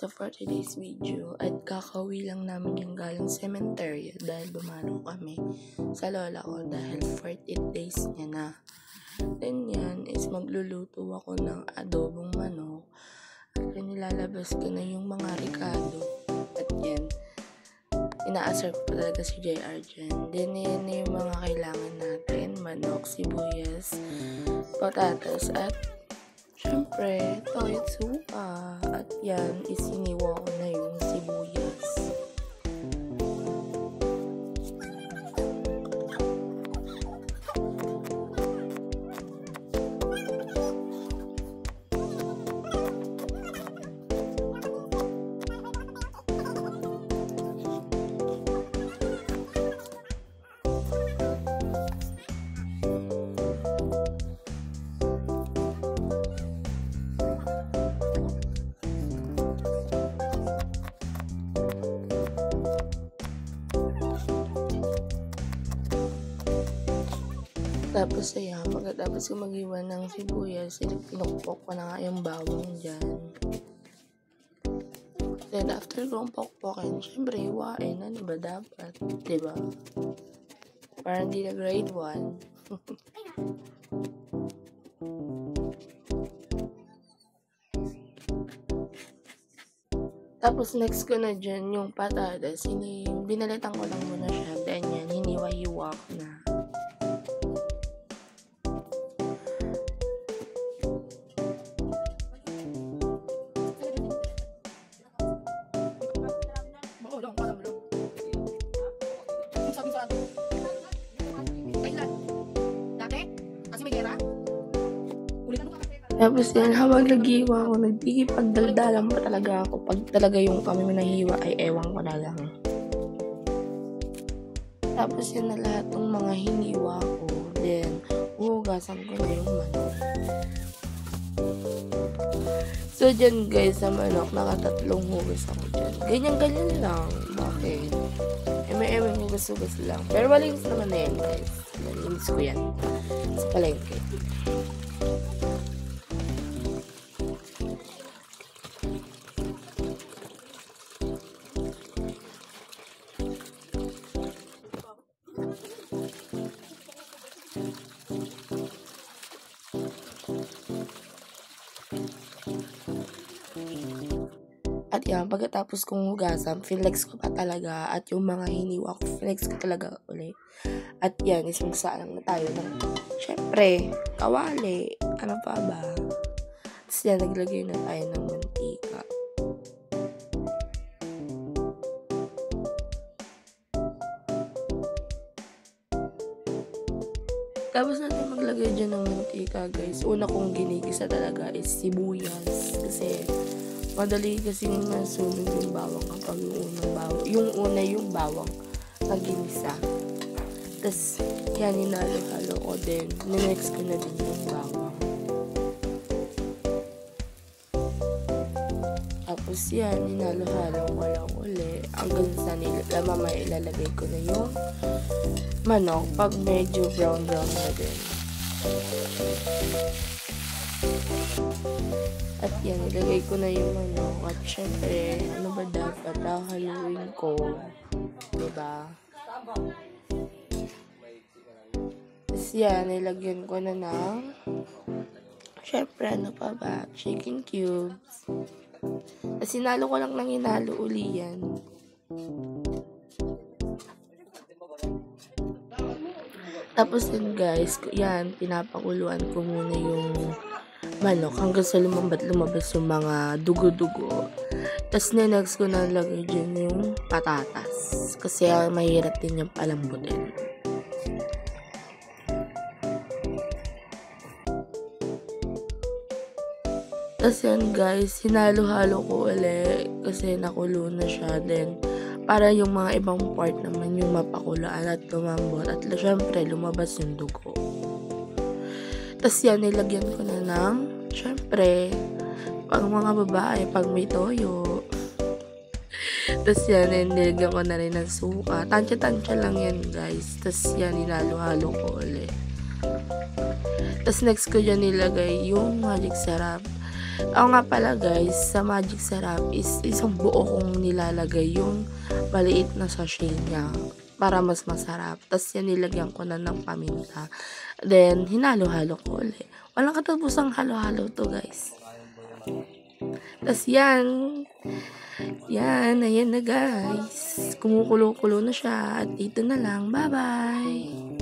sa 40 days video at kakauwi lang namin yung galing cemetery dahil dumalo kami sa lola ko dahil 48 days niya na. Then yan is magluluto ako ng adobong manok at nilalabas ko na yung mga ricado at yan. Inaasar ko pa talaga si JR dyan. Then yan yung mga kailangan natin, manok, sibuyas, patatas at syempre, toyo suka. At yan, isiniwa ko na yung sibuyas. Tapos ayan, pagkatapos ko mag-iwan ng sibuyas, pinukpok ko na nga yung bawang dyan. Then after kong pokpokin, syempre iwain, ano ba dapat? Diba? Parang di na grade 1. Tapos next ko na dyan yung patatas, binalitan ko lang muna siya, then yan, hiniwa-hiwa ko na. Tapos yan, habang naghiwa ako, nagpagdaldalan pa talaga ako. Pag talaga yung kami nahiwa ay ewan ko na lang. Tapos yan na lahat ng mga hiniwa ko. Then, huhugasan ko na yung manok. So dyan guys, sa manok, nakatatlong hugas ako dyan. Ganyan-ganyan lang. Bakit? May hugas-hugas lang. Pero malinis naman na yan guys. Malinis ko yan. Sa palengke. At yan, pagkatapos kong hugasan, flex ko pa talaga. At yung mga hiniwa ko, flex ko talaga ulit. At yan, isang-salang na tayo ng, syempre, kawali. Ano pa ba? Tapos yan, naglagay na tayo ng mantika. Tapos natin maglagay dyan ng mantika, guys. Una kong ginigisa talaga is sibuyas. Kasi, madali kasi masunog yung bawang kapag yung bawang na ginisa. Tapos, yan, hinalo-halo ko din. Ninex ko na din yung bawang. Tapos, yan, hinalo-halo ko lang uli. Hanggang sa mamaya ilalagay ko na yung manok pag medyo brown-brown na din. At yan, ilagay ko na yung manok. At syempre, ano ba dapat? Haluin ko. Diba? Tapos yan, ilagyan ko na ng syempre, ano pa ba? Chicken cubes. Tapos sinalo ko lang ng hinalo uli yan. Tapos yun guys, yan, pinapakuluan ko muna yung manok hanggang sa lumabas yung mga dugo-dugo. Tapos next ko na lagay dyan yung patatas. Kasi mahirap din yung palambutin. Tapos yan guys, hinalo-halo ko ulit kasi nakulo na siya. Then, para yung mga ibang part naman yung mapakulaan at lumambot. At syempre, lumabas yung dugo. Tapos yan, nilagyan ko na ng, syempre, pang mga babae, pag may toyo. Tapos yan, nilagyan ko na rin ng suka. Tansya-tansya lang yan, guys. Tapos yan, hinalo-halo ko ulit. Tapos next ko dyan nilagay yung magic sarap. Oo nga pala guys, sa magic sarap is isang buo kong nilalagay yung maliit na sachet niya para mas masarap. Tapos yan nilagyan ko na ng paminta. Then, hinalo-halo ko ulit. Walang katapusang halo-halo to guys. Tapos ayan na guys. Kumukulo-kulo na siya. At dito na lang. Bye-bye!